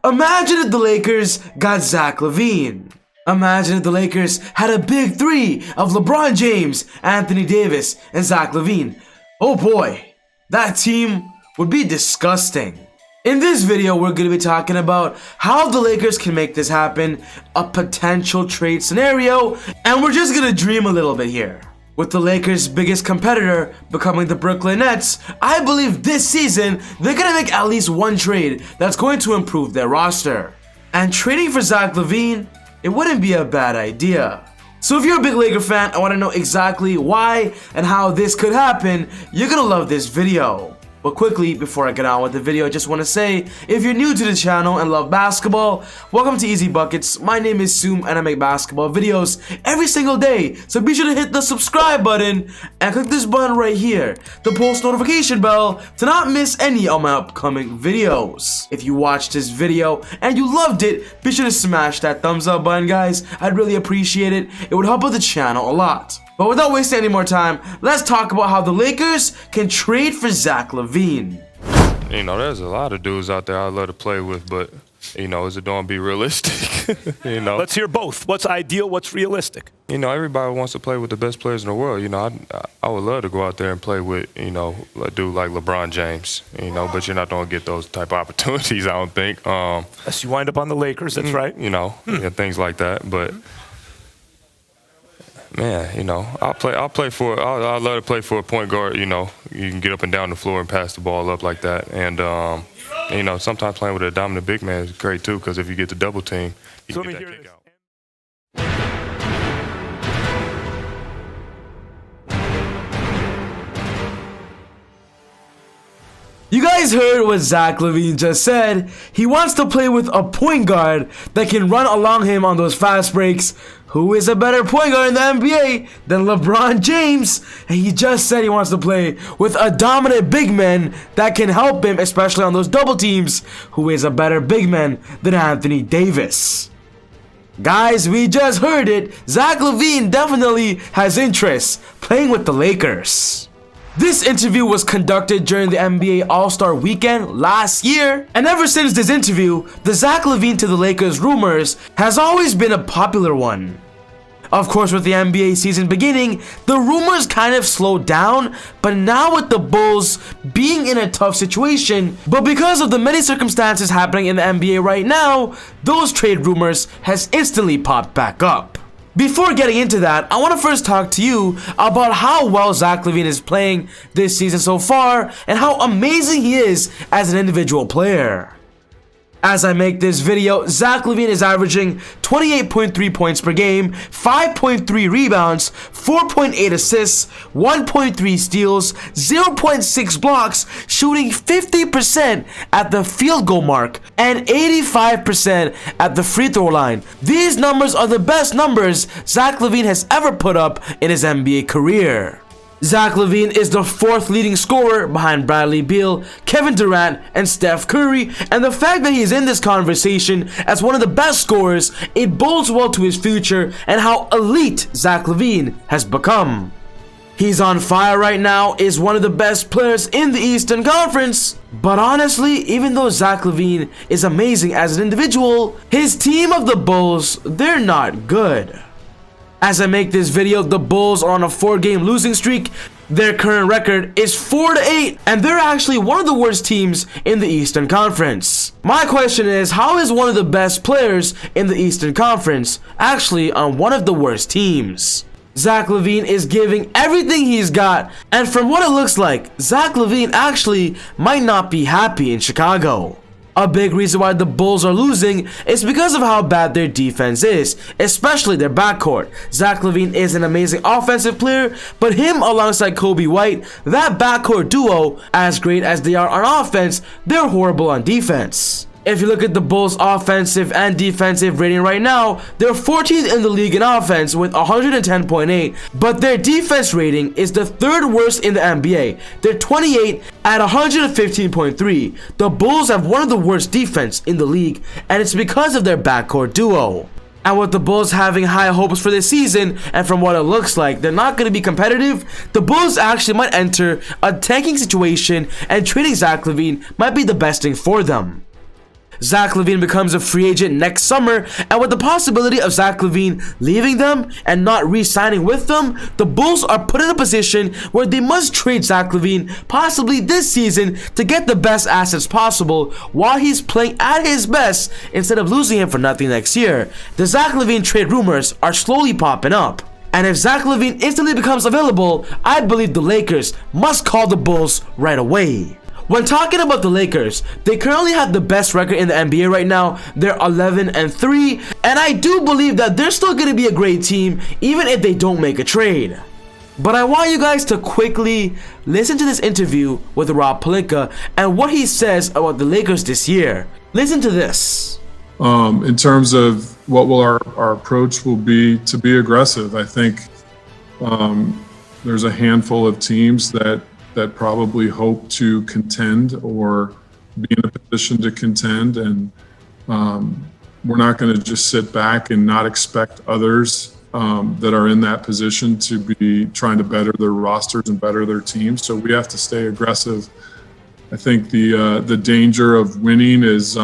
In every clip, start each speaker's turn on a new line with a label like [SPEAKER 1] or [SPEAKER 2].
[SPEAKER 1] Imagine if the Lakers got Zach Lavine. Imagine if the Lakers had a big three of LeBron James, Anthony Davis, and Zach Lavine. Oh boy, that team would be disgusting. In this video, we're going to be talking about how the Lakers can make this happen, a potential trade scenario, and we're just going to dream a little bit here. With the Lakers' biggest competitor becoming the Brooklyn Nets, I believe this season they're going to make at least one trade that's going to improve their roster. And trading for Zach Lavine, it wouldn't be a bad idea. So if you're a big Laker fan and want to know exactly why and how this could happen, you're going to love this video. But quickly, before I get on with the video, I just want to say, if you're new to the channel and love basketball, welcome to ezBUCKETz. My name is Soom and I make basketball videos every single day. So be sure to hit the subscribe button and click this button right here, the post notification bell, to not miss any of my upcoming videos. If you watched this video and you loved it, be sure to smash that thumbs up button, guys. I'd really appreciate it. It would help out the channel a lot. But without wasting any more time, let's talk about how the Lakers can trade for Zach Lavine.
[SPEAKER 2] You know, there's a lot of dudes out there I'd love to play with, but, you know, is it going to be realistic? You know?
[SPEAKER 3] Let's hear both. What's ideal? What's realistic?
[SPEAKER 2] You know, everybody wants to play with the best players in the world. You know, I would love to go out there and play with, you know, a dude like LeBron James, you know, but you're not going to get those type of opportunities, I don't think.
[SPEAKER 3] Unless you wind up on the Lakers, that's right.
[SPEAKER 2] You know, yeah, things like that, but... Man, you know, I'd love to play for a point guard. You know, you can get up and down the floor and pass the ball up like that. And, you know, sometimes playing with a dominant big man is great too, because if you get the double team, you can get that kick out.
[SPEAKER 1] You guys heard what Zach Lavine just said. He wants to play with a point guard that can run along him on those fast breaks. Who is a better point guard in the NBA than LeBron James? And he just said he wants to play with a dominant big man that can help him, especially on those double teams. Who is a better big man than Anthony Davis? Guys, we just heard it. Zach Lavine definitely has interest playing with the Lakers. This interview was conducted during the NBA All-Star Weekend last year, and ever since this interview, the Zach Lavine to the Lakers rumors has always been a popular one. Of course, with the NBA season beginning, the rumors kind of slowed down, but now with the Bulls being in a tough situation, but because of the many circumstances happening in the NBA right now, those trade rumors has instantly popped back up. Before getting into that, I want to first talk to you about how well Zach Lavine is playing this season so far and how amazing he is as an individual player. As I make this video, Zach Lavine is averaging 28.3 points per game, 5.3 rebounds, 4.8 assists, 1.3 steals, 0.6 blocks, shooting 50% at the field goal mark and 85% at the free throw line. These numbers are the best numbers Zach Lavine has ever put up in his NBA career. Zach Lavine is the fourth leading scorer behind Bradley Beal, Kevin Durant, and Steph Curry, and the fact that he is in this conversation as one of the best scorers, it bodes well to his future and how elite Zach Lavine has become. He's on fire right now, is one of the best players in the Eastern Conference, but honestly, even though Zach Lavine is amazing as an individual, his team of the Bulls, they're not good. As I make this video, the Bulls are on a 4-game losing streak. Their current record is 4-8, and they're actually one of the worst teams in the Eastern Conference. My question is, how is one of the best players in the Eastern Conference actually on one of the worst teams? Zach Lavine is giving everything he's got, and from what it looks like, Zach Lavine actually might not be happy in Chicago. A big reason why the Bulls are losing is because of how bad their defense is, especially their backcourt. Zach Lavine is an amazing offensive player, but him alongside Kobe White, that backcourt duo, as great as they are on offense, they're horrible on defense. If you look at the Bulls' offensive and defensive rating right now, they're 14th in the league in offense with 110.8, but their defense rating is the third worst in the NBA. They're 28 at 115.3. The Bulls have one of the worst defense in the league, and it's because of their backcourt duo. And with the Bulls having high hopes for this season, and from what it looks like, they're not going to be competitive, the Bulls actually might enter a tanking situation, and trading Zach Lavine might be the best thing for them. Zach Lavine becomes a free agent next summer, and with the possibility of Zach Lavine leaving them and not re-signing with them, the Bulls are put in a position where they must trade Zach Lavine possibly this season to get the best assets possible while he's playing at his best instead of losing him for nothing next year. The Zach Lavine trade rumors are slowly popping up. And if Zach Lavine instantly becomes available, I believe the Lakers must call the Bulls right away. When talking about the Lakers, they currently have the best record in the NBA right now. They're 11-3, and I do believe that they're still going to be a great team even if they don't make a trade. But I want you guys to quickly listen to this interview with Rob Pelinka and what he says about the Lakers this year. Listen to this.
[SPEAKER 4] In terms of what will our approach will be to be aggressive, I think there's a handful of teams that probably hope to contend or be in a position to contend, and we're not going to just sit back and not expect others that are in that position to be trying to better their rosters and better their teams. So we have to stay aggressive. I think the danger of winning is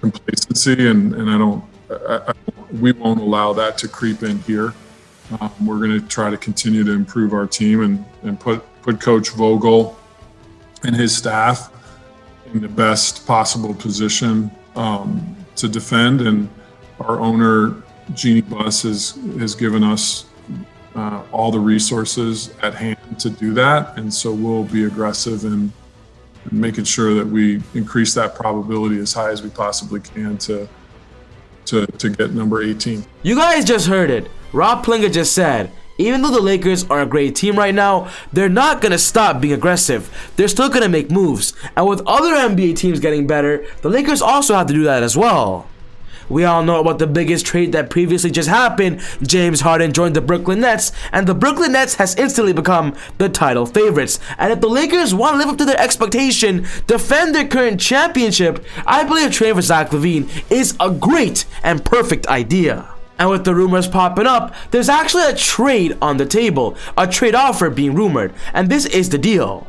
[SPEAKER 4] complacency, and we won't allow that to creep in here. We're going to try to continue to improve our team and put Coach Vogel and his staff in the best possible position to defend. And our owner, Jeannie Buss, has given us all the resources at hand to do that. And so we'll be aggressive in making sure that we increase that probability as high as we possibly can to get number 18.
[SPEAKER 1] You guys just heard it. Rob Pelinka just said, even though the Lakers are a great team right now, they're not going to stop being aggressive. They're still going to make moves. And with other NBA teams getting better, the Lakers also have to do that as well. We all know about the biggest trade that previously just happened. James Harden joined the Brooklyn Nets, and the Brooklyn Nets has instantly become the title favorites. And if the Lakers want to live up to their expectation, defend their current championship, I believe trading for Zach Lavine is a great and perfect idea. And with the rumors popping up, there's actually a trade on the table, a trade offer being rumored, and this is the deal.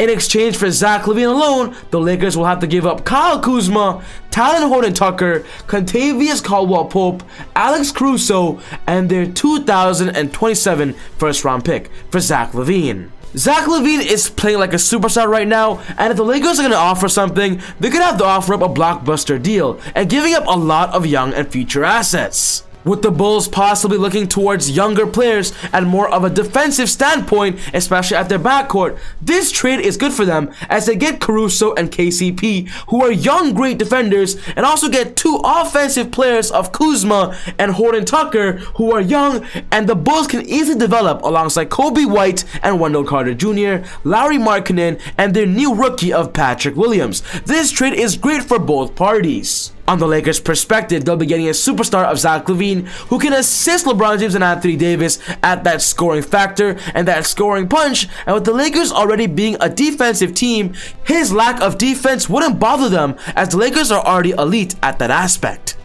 [SPEAKER 1] In exchange for Zach Lavine alone, the Lakers will have to give up Kyle Kuzma, Talen Horton-Tucker, Kentavious Caldwell-Pope, Alex Caruso, and their 2027 first-round pick for Zach Lavine. Zach Lavine is playing like a superstar right now, and if the Lakers are going to offer something, they're going to have to offer up a blockbuster deal and giving up a lot of young and future assets. With the Bulls possibly looking towards younger players and more of a defensive standpoint, especially at their backcourt, this trade is good for them as they get Caruso and KCP, who are young great defenders, and also get two offensive players of Kuzma and Horton-Tucker, who are young, and the Bulls can easily develop alongside Kobe White and Wendell Carter Jr., Lauri Markkanen, and their new rookie of Patrick Williams. This trade is great for both parties. On the Lakers' perspective, they'll be getting a superstar of Zach Lavine who can assist LeBron James and Anthony Davis at that scoring factor and that scoring punch, and with the Lakers already being a defensive team, his lack of defense wouldn't bother them as the Lakers are already elite at that aspect.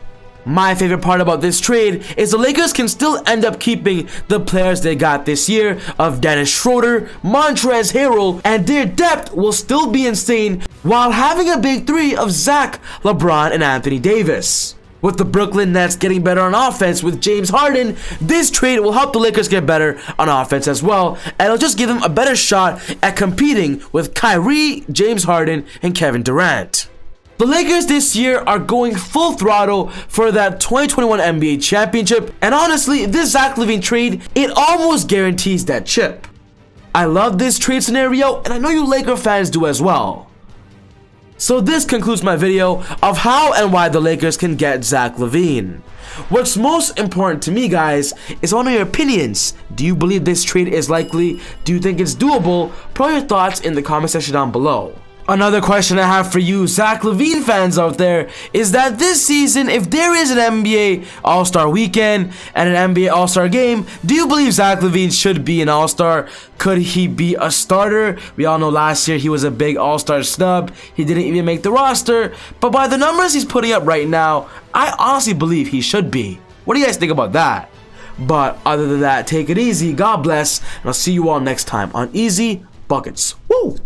[SPEAKER 1] My favorite part about this trade is the Lakers can still end up keeping the players they got this year of Dennis Schroeder, Montrezl Harrell, and their depth will still be insane while having a big three of Zach, LeBron, and Anthony Davis. With the Brooklyn Nets getting better on offense with James Harden, this trade will help the Lakers get better on offense as well, and it'll just give them a better shot at competing with Kyrie, James Harden, and Kevin Durant. The Lakers this year are going full throttle for that 2021 NBA championship, and honestly, this Zach Lavine trade, it almost guarantees that chip. I love this trade scenario, and I know you Laker fans do as well. So this concludes my video of how and why the Lakers can get Zach Lavine. What's most important to me, guys, is on your opinions. Do you believe this trade is likely? Do you think it's doable? Put your thoughts in the comment section down below. Another question I have for you Zach Lavine fans out there is that this season, if there is an NBA All-Star weekend and an NBA All-Star game, do you believe Zach Lavine should be an All-Star? Could he be a starter? We all know last year he was a big All-Star snub. He didn't even make the roster, but by the numbers he's putting up right now, I honestly believe he should be. What do you guys think about that? But other than that, take it easy, God bless, and I'll see you all next time on Easy Buckets. Woo!